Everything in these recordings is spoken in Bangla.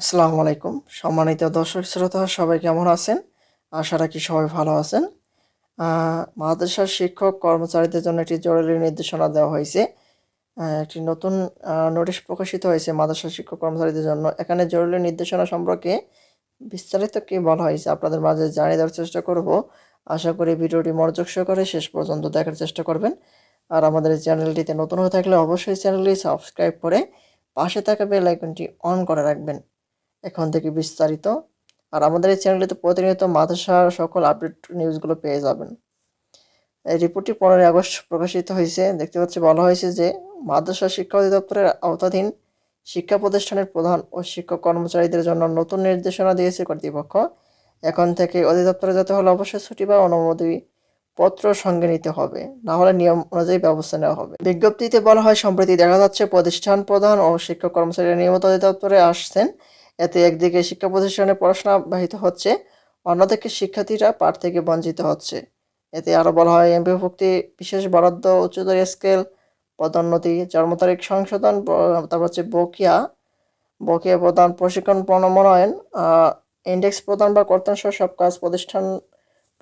আসসালামু আলাইকুম। সম্মানিত দর্শক শ্রোতা সবাই কেমন আছেন? আশা রাখি সবাই ভালো আছেন। মাদ্রাসার শিক্ষক কর্মচারীদের জন্য একটি জরুরি নির্দেশনা দেওয়া হয়েছে। একটি নতুন নোটিশ প্রকাশিত হয়েছে মাদ্রাসার শিক্ষক কর্মচারীদের জন্য। এখানে জরুরি নির্দেশনা সম্পর্কে বিস্তারিত কি বলা হয়েছে আপনাদের মাঝে জানিয়ে দেওয়ার চেষ্টা করব। আশা করি ভিডিওটি মনোযোগ সহকারে শেষ পর্যন্ত দেখার চেষ্টা করবেন। আর আমাদের এই চ্যানেলটিতে নতুন হয়ে থাকলে অবশ্যই চ্যানেলটি সাবস্ক্রাইব করে পাশে থাকা বেল আইকনটি অন করে রাখবেন। এখন থেকে বিস্তারিত। আর আমাদের এই চ্যানেলটিতে প্রতিনিয়ত মাদ্রাসার সকল আপডেট নিউজগুলো পেয়ে যাবেন। এই রিপোর্টটি 15 আগস্ট প্রকাশিত হয়েছে। দেখতে পাচ্ছি বলা হয়েছে যে মাদ্রাসা শিক্ষা অধিদপ্তরের আওতাধীন শিক্ষা প্রতিষ্ঠানের প্রধান ও শিক্ষক কর্মচারীদের জন্য নতুন নির্দেশনা দিয়েছে কর্তৃপক্ষ। এখন থেকে অধিদপ্তরে যেতে হলে অবশ্যই ছুটি বা অনুমতি পত্র সঙ্গে নিতে হবে, না হলে নিয়ম অনুযায়ী ব্যবস্থা নেওয়া হবে। বিজ্ঞপ্তিতে বলা হয়, সম্প্রতি দেখা যাচ্ছে প্রতিষ্ঠান প্রধান ও শিক্ষক কর্মচারীরা নিয়মিত অধিদপ্তরে আসছেন। এতে একদিকে শিক্ষা প্রতিষ্ঠানে পড়াশোনা ব্যাহত হচ্ছে, অন্যদিকে শিক্ষার্থীরা পাঠ থেকে বঞ্চিত হচ্ছে। এতে আরও বলা হয়, এমপিওভুক্তি, বিশেষ বরাদ্দ, উচ্চতর স্কেল, পদোন্নতি, জন্ম তারিখ সংশোধন, তারপর হচ্ছে বকেয়া বকেয়া প্রদান, প্রশিক্ষণ প্রণয়ন, ইন্ডেক্স প্রদান বা কর্তন সহ সব কাজ প্রতিষ্ঠান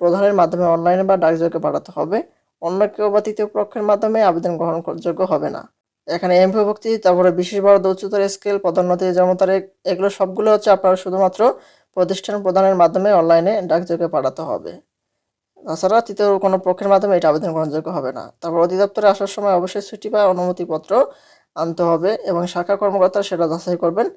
প্রধানের মাধ্যমে অনলাইনে বা ডাকযোগে পাঠাতে হবে। অন্য কেউ বা তৃতীয় পক্ষের মাধ্যমে আবেদন গ্রহণযোগ্য হবে না। এখানে এমপিওভুক্তি, তারপরে বিশেষ বরাদ্দ, উচ্চতর স্কেল, পদোন্নতি, জন্ম তারিখ, এগুলো সবগুলো হচ্ছে আপনার শুধুমাত্র প্রতিষ্ঠান প্রদানের মাধ্যমে অনলাইনে ডাকযোগে পাঠাতে হবে। তাছাড়া তৃতীয় কোনো পক্ষের মাধ্যমে এটা আবেদন গ্রহণযোগ্য হবে না। তারপর অধিদপ্তরে আসার সময় অবশ্যই ছুটি বা অনুমতিপত্র আনতে হবে এবং শাখা কর্মকর্তা সেটা যাচাই করবেন।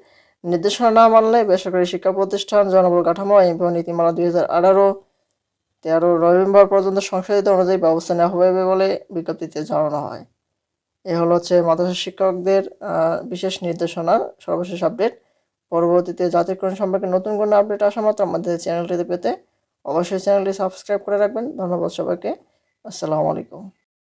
নির্দেশনা না মানলে বেসরকারি শিক্ষা প্রতিষ্ঠান, জনবল কাঠামো এবং নীতিমালা 2018-13 নভেম্বর পর্যন্ত সংশোধিত অনুযায়ী ব্যবস্থা নেওয়া হবে বলে বিজ্ঞপ্তিতে জানানো হয়। এ হচ্ছে মাদ্রাসা শিক্ষকদের বিশেষ নির্দেশনার সর্বশেষ আপডেট। পরবর্তীতে জাতীয়করণ সম্পর্কে নতুন কোনো আপডেট আসা মাত্র আমাদের চ্যানেলটিতে পেতে অবশ্যই চ্যানেলটি সাবস্ক্রাইব করে রাখবেন। ধন্যবাদ সবাইকে। আসসালামু আলাইকুম।